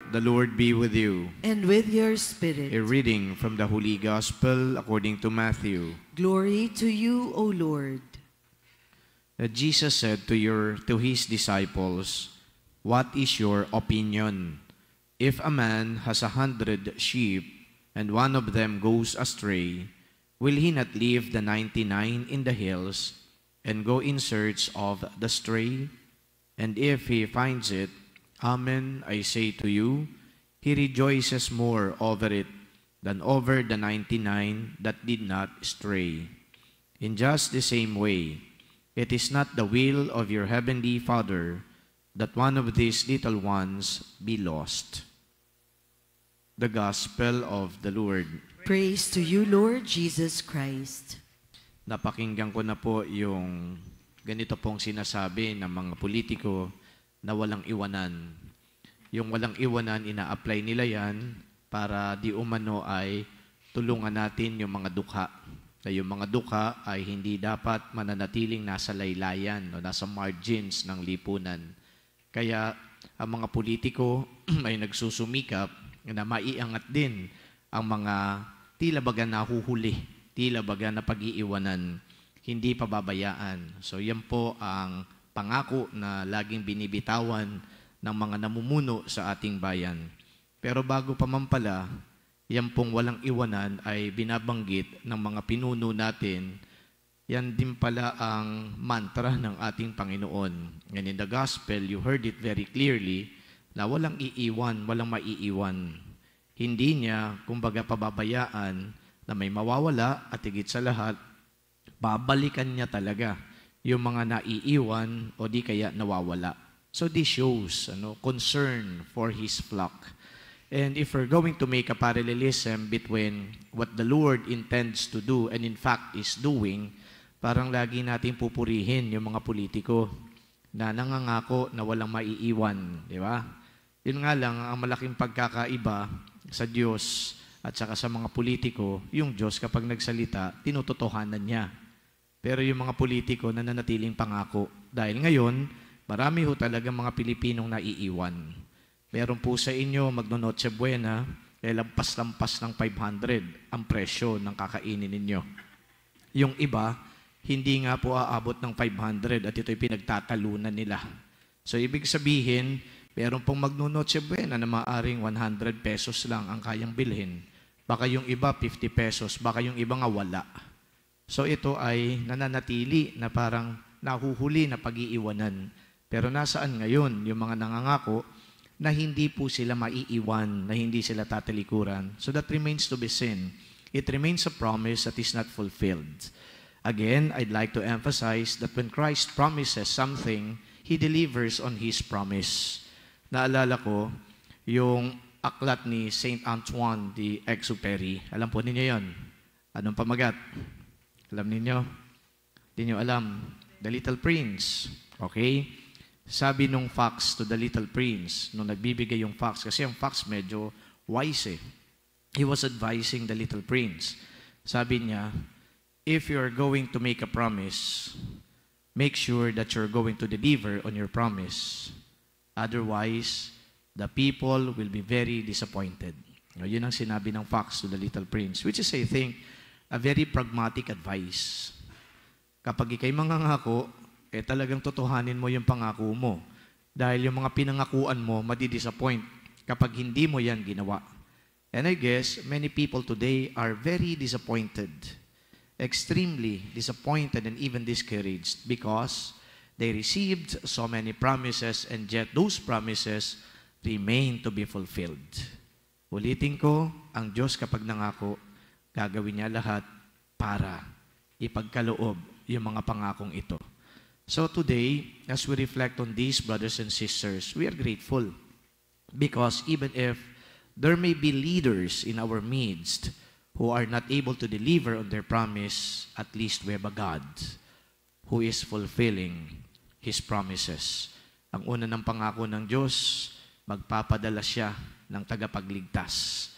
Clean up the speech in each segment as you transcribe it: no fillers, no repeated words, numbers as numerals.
The Lord be with you. And with your spirit. A reading from the Holy Gospel according to Matthew. Glory to you, O Lord. Jesus said to his disciples, "What is your opinion? If a man has 100 sheep, and one of them goes astray, will he not leave the 99 in the hills and go in search of the stray? And if he finds it, amen, I say to you, he rejoices more over it than over the 99 that did not stray. In just the same way, it is not the will of your heavenly Father that one of these little ones be lost." The Gospel of the Lord. Praise to you, Lord Jesus Christ. Napakinggan ko na po yung ganito pong sinasabi ng mga politiko na walang iwanan. Yung walang iwanan, ina-apply nila yan para di umano ay tulungan natin yung mga dukha. Na yung mga dukha ay hindi dapat mananatiling nasa laylayan o nasa margins ng lipunan. Kaya ang mga politiko ay nagsusumikap na maiangat din ang mga tila baga nahuhuli, tila baga na pag-iiwanan, hindi pababayaan. So yan po ang pangako na laging binibitawan ng mga namumuno sa ating bayan. Pero bago pa man pala, yan pong walang iwanan ay binabanggit ng mga pinuno natin. Yan din pala ang mantra ng ating Panginoon. And in the Gospel, you heard it very clearly na walang iiwan, walang maiiwan. Hindi niya, kumbaga, pababayaan na may mawawala at higit sa lahat, babalikan niya talaga yung mga naiiwan o di kaya nawawala. So this shows concern for His flock. And if we're going to make a parallelism between what the Lord intends to do and in fact is doing, parang lagi natin pupurihin yung mga politiko na nangangako na walang maiiwan, di ba? Yun nga lang, ang malaking pagkakaiba sa Diyos at saka sa mga politiko, yung Diyos kapag nagsalita, tinutotohanan niya. Pero yung mga politiko nananatiling pangako. Dahil ngayon, marami ho talaga mga Pilipinong naiiwan. Meron po sa inyo, magno-Noche Buena, lampas-lampas ng 500 ang presyo ng kakainin ninyo. Yung iba, hindi nga po aabot ng 500 at ito'y pinagtatalunan nila. So, ibig sabihin, meron pong magno-Noche Buena na maaring 100 pesos lang ang kayang bilhin. Baka yung iba 50 pesos, baka yung iba nga wala. So ito ay nananatili na parang nahuhuli na pag-iiwanan. Pero nasaan ngayon yung mga nangangako na hindi po sila maiiwan, na hindi sila tatalikuran? So that remains to be seen. It remains a promise that is not fulfilled. Again, I'd like to emphasize that when Christ promises something, He delivers on His promise. Naalala ko yung aklat ni Saint Antoine d'Exupéry. Alam po ninyo yon? Anong pamagat? Alam ninyo? Hindi nyo alam. The Little Prince. Okay? Sabi nung fox to the little prince, nung nagbibigay yung fox, kasi yung fox medyo wise eh. He was advising the little prince. Sabi niya, if you're going to make a promise, make sure that you're going to deliver on your promise. Otherwise, the people will be very disappointed. Yun ang sinabi ng fox to the little prince, which is, I think, a very pragmatic advice. Kapag ikay mangangako, talagang totohanin mo yung pangako mo. Dahil yung mga pinangakuan mo, madi-disappoint kapag hindi mo yan ginawa. And I guess, many people today are very disappointed. Extremely disappointed and even discouraged because they received so many promises and yet those promises remain to be fulfilled. Ulitin ko, ang Diyos kapag nangako, gagawin niya lahat para ipagkaloob yung mga pangakong ito. So today, as we reflect on these, brothers and sisters, we are grateful because even if there may be leaders in our midst who are not able to deliver on their promise, at least we have a God who is fulfilling His promises. Ang una ng pangako ng Diyos, magpapadala siya ng tagapagligtas.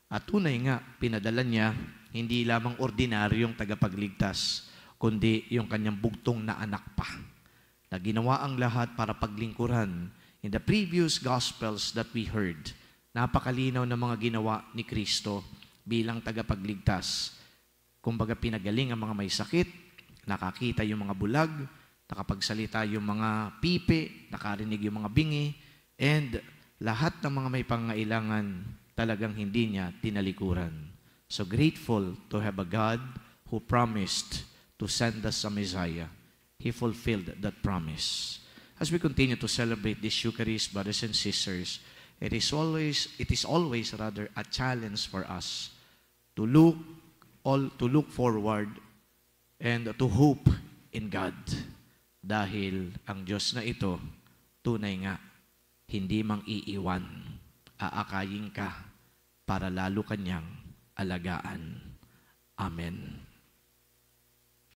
At tunay nga, pinadala niya, hindi lamang ordinaryong tagapagligtas, kundi yung kanyang bugtong na anak pa, na ginawa ang lahat para paglingkuran. In the previous Gospels that we heard, Napakalinaw ng mga ginawa ni Kristo bilang tagapagligtas. Kumbaga pinagaling ang mga may sakit, nakakita yung mga bulag, nakapagsalita yung mga pipi, nakarinig yung mga bingi, and lahat ng mga may pangailangan talagang hindi niya tinalikuran. So grateful to have a God who promised to send us a Messiah. He fulfilled that promise. As we continue to celebrate this Eucharist, brothers and sisters, it is always rather a challenge for us to look forward and to hope in God. Dahil ang Diyos na ito, tunay nga, hindi mang iiwan, aakayin ka para lalo kanyang alagaan. Amen.